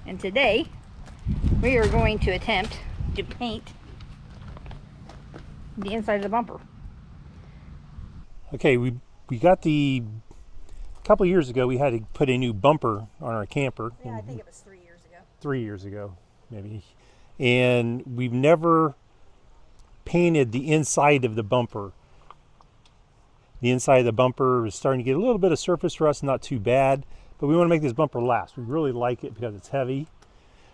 And today we are going to attempt to paint the inside of the bumper. Okay, we got a couple years ago we had to put a new bumper on our camper. Yeah, I think it was 3 years ago. 3 years ago, maybe. And we've never painted the inside of the bumper. The inside of the bumper is starting to get a little bit of surface rust, not too bad, but we want to make this bumper last. We really like it because it's heavy.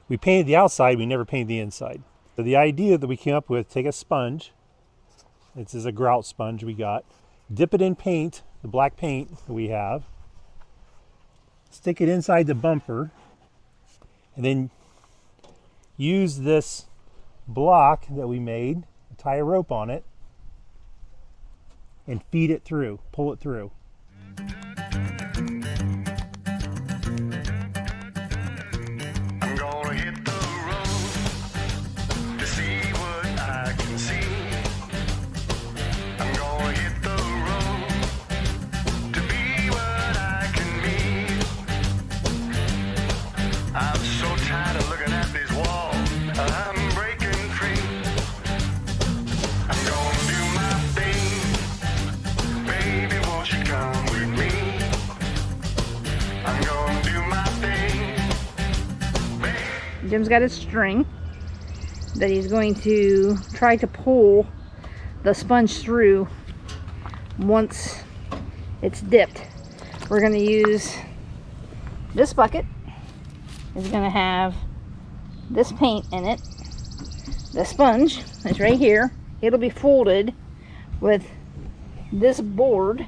We painted the outside, we never painted the inside. So the idea that we came up with, take a sponge, this is a grout sponge we got, dip it in paint, the black paint that we have, stick it inside the bumper, and then use this block that we made, tie a rope on it, and feed it through, pull it through. I'm gonna hit the road to see what I can see. I'm gonna hit the road to be what I can be. I'm so tired of looking at this wall. I'm breaking free. I'm gonna do my thing. Baby, won't you come with me? I'm gonna do my thing. Jim's got a string that he's going to try to pull the sponge through once it's dipped. We're going to use this bucket. It's going to have this paint in it. The sponge is right here. It'll be folded with this board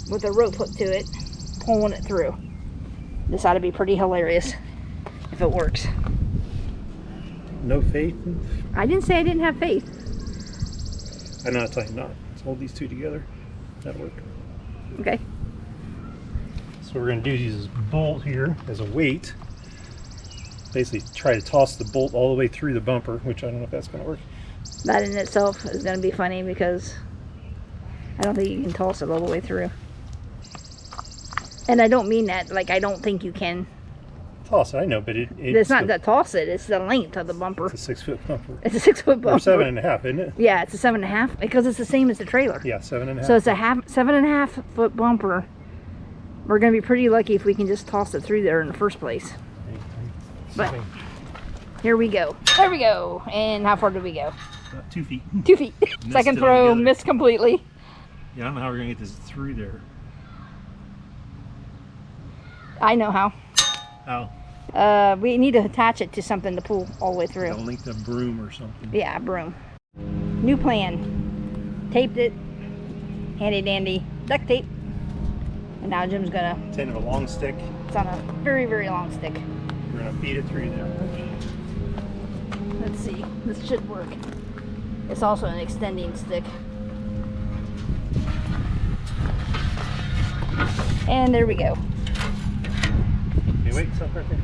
with a rope hooked to it, pulling it through. This ought to be pretty hilarious if it works. No faith? I didn't say I didn't have faith. I know, it's not. Let's hold these two together. That'll work. Okay. So what we're going to do is use this bolt here as a weight. Basically try to toss the bolt all the way through the bumper, which I don't know if that's going to work. That in itself is going to be funny because I don't think you can toss it all the way through. And I don't mean that, like, I don't think you can. Toss it, I know, but it's not to toss it, it's the length of the bumper. It's a 6-foot bumper. It's a 6-foot bumper. Or 7.5, isn't it? Yeah, it's a 7.5 because it's the same as the trailer. Yeah, 7.5. So it's a 7.5 foot bumper. We're going to be pretty lucky if we can just toss it through there in the first place. But here we go. There we go. And how far did we go? 2 feet. 2 feet. Second throw, missed completely. Yeah, I don't know how we're going to get this through there. I know how. How? We need to attach it to something to pull all the way through. A length of broom or something. Yeah, a broom. New plan. Taped it. Handy dandy. Duct tape. And now Jim's gonna... It's end of a long stick. It's on a very, very long stick. We're going to feed it through there. Let's see. This should work. It's also an extending stick. And there we go. Okay, wait, stop right there.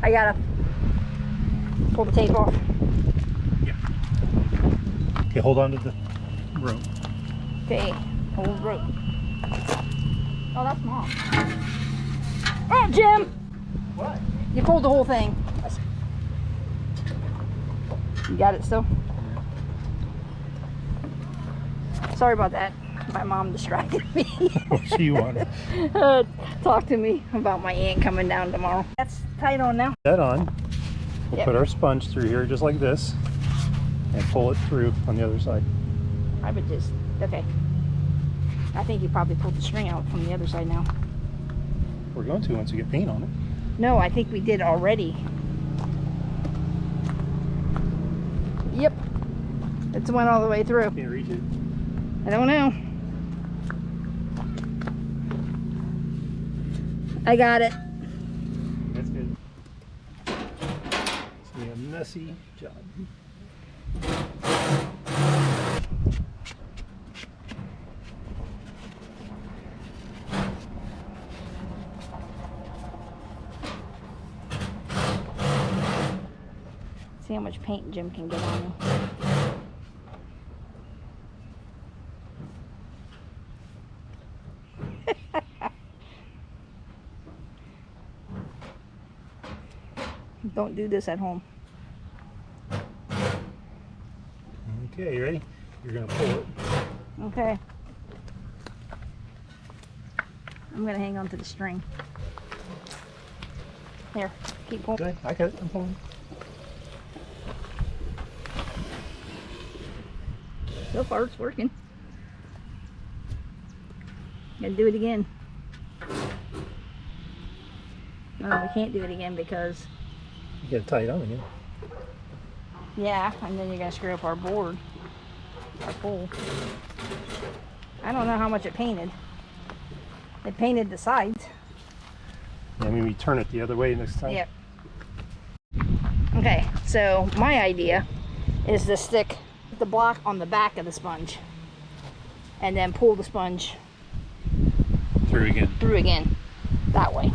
I gotta pull the tape off. Yeah. Okay, hold on to the rope. Okay, hold the rope. Oh, that's Mom. Oh, Jim! What? You pulled the whole thing. You got it still? Yeah. Sorry about that. My mom distracted me. What do you want? Talk to me about my aunt coming down tomorrow. That's tight on now. That on. We'll Yep. put our sponge through here just like this and pull it through on the other side. I would just, okay. I think you probably pulled the string out from the other side now. We're going to once we get paint on it. No, I think we did already. Yep. It's went all the way through. Can't reach it. I don't know. I got it. That's good. It's gonna be a messy job. See how much paint Jim can get on me. Don't do this at home. Okay, you ready? You're gonna pull it. Okay. I'm gonna hang on to the string. Here, keep pulling. Okay, I got it. I'm pulling. So far it's working. Gotta do it again. No, we can't do it again because, You gotta tie it on again. yeah, and then you're gonna screw up our board, our pole. I don't know how much it painted. It painted the sides. Yeah, maybe turn it the other way next time. Yep. Okay, so my idea is to stick the block on the back of the sponge and then pull the sponge Through again. that way.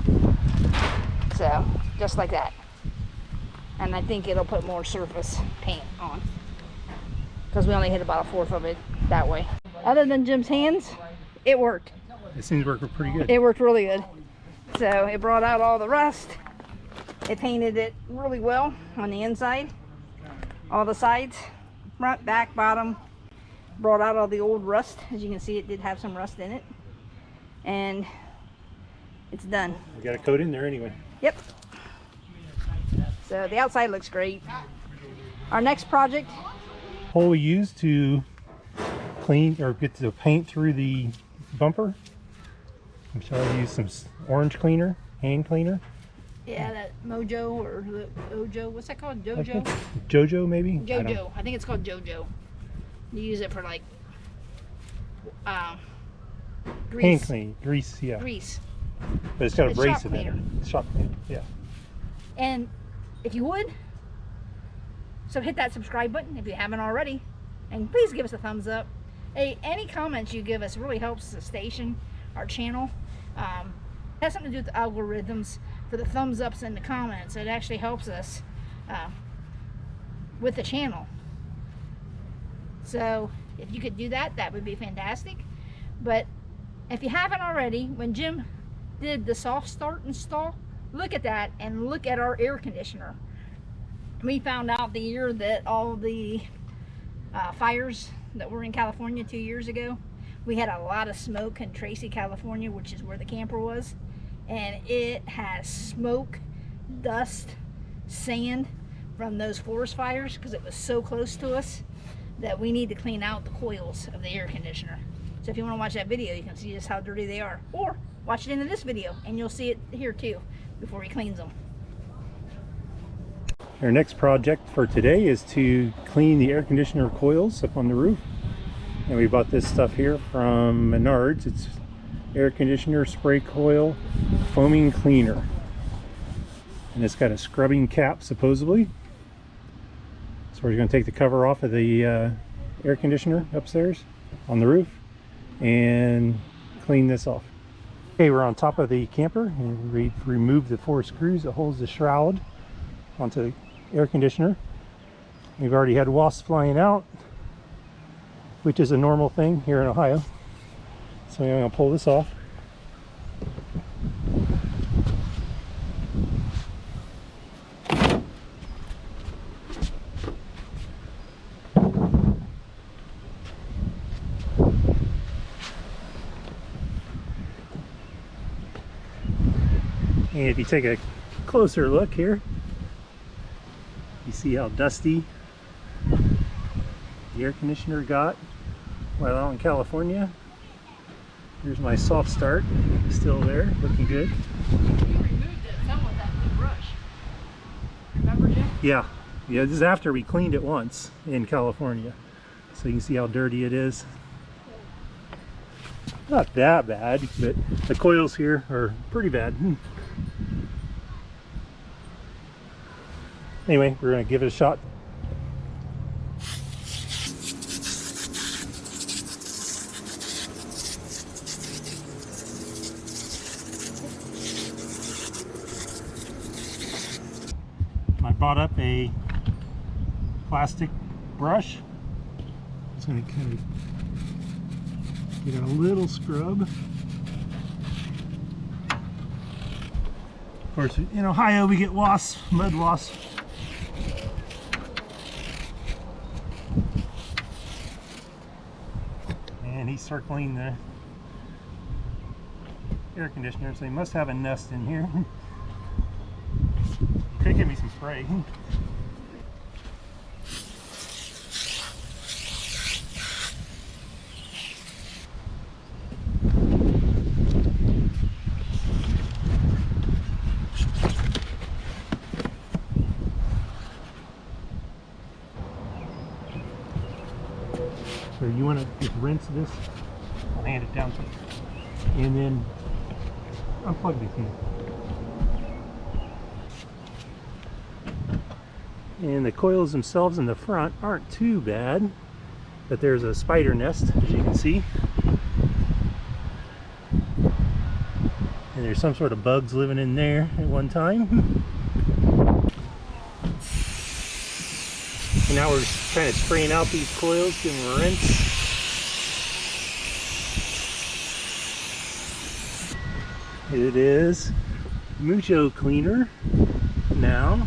So just like that. And I think it'll put more surface paint on because we only hit about 1/4 of it that way. Other than Jim's hands, it worked. It seems to work pretty good. It worked really good. So it brought out all the rust. It painted it really well on the inside. All the sides, front, back, bottom. Brought out all the old rust. As you can see, it did have some rust in it. And it's done. We got a coat in there anyway. Yep. So the outside looks great. Our next project, Hole we use to clean or get the paint through the bumper. I'm sure I use some orange cleaner, hand cleaner. yeah, that Mojo or the Ojo, what's that called? I Jojo? think Jojo maybe? Jojo. I think it's called Jojo. You use it for like grease. Hand clean, grease, yeah. Grease. But it's got a It's brace shop in it. Shop cleaner, yeah. And if you would, so hit that subscribe button if you haven't already, and please give us a thumbs up. Hey, any comments you give us really helps the station, our channel. It has something to do with the algorithms for the thumbs ups and the comments. It actually helps us with the channel. So if you could do that, that would be fantastic. But if you haven't already, when Jim did the soft start install, look at that and look at our air conditioner. We found out the year that all the fires that were in California 2 years ago, we had a lot of smoke in Tracy, California, which is where the camper was, and it has smoke, dust, sand from those forest fires because it was so close to us that we need to clean out the coils of the air conditioner. So if you want to watch that video, you can see just how dirty they are, or watch it into this video and you'll see it here too before he cleans them. Our next project for today is to clean the air conditioner coils up on the roof. And we bought this stuff here from Menards. It's air conditioner spray coil foaming cleaner. And it's got a scrubbing cap supposedly. So we're going to take the cover off of the air conditioner upstairs on the roof and clean this off. Okay, we're on top of the camper and we've removed the 4 screws that holds the shroud onto the air conditioner. We've already had wasps flying out, which is a normal thing here in Ohio. So I'm going to pull this off. And if you take a closer look here, you see how dusty the air conditioner got while out in California. Here's my soft start, still there, looking good. You removed it some with that new brush. Remember, Jim? Yeah, this is after we cleaned it once in California. So you can see how dirty it is. Not that bad, but the coils here are pretty bad. Anyway, we're going to give it a shot. I brought up a plastic brush. It's going to kind of get a little scrub. course, in Ohio we get wasps, mud wasps. And he's circling the air conditioner, so he must have a nest in here. Could give me some spray. So you want to just rinse this. I'll hand it down to you. And then unplug this here. And the coils themselves in the front aren't too bad, but there's a spider nest, as you can see. And there's some sort of bugs living in there at one time. And now we're just kind of spraying out these coils, giving them a rinse. It is mucho cleaner now.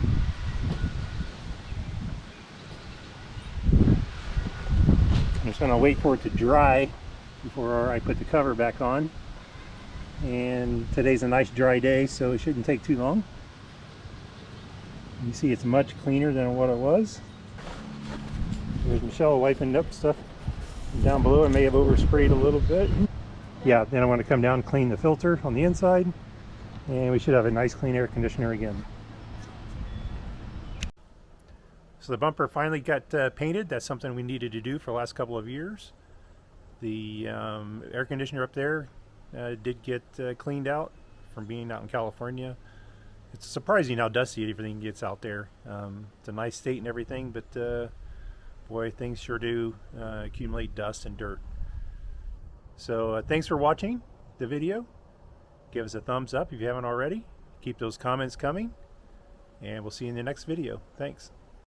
I'm just going to wait for it to dry before I put the cover back on. And today's a nice dry day, so it shouldn't take too long. You see it's much cleaner than what it was. There's Michelle wiping up stuff down below. I may have oversprayed a little bit. Yeah, then I want to come down and clean the filter on the inside, and we should have a nice clean air conditioner again. So the bumper finally got painted. That's something we needed to do for the last couple of years. The air conditioner up there did get cleaned out from being out in California. It's surprising how dusty everything gets out there. It's a nice state and everything, but boy, things sure do accumulate dust and dirt. So thanks for watching the video. Give us a thumbs up if you haven't already. Keep those comments coming, and we'll see you in the next video. Thanks.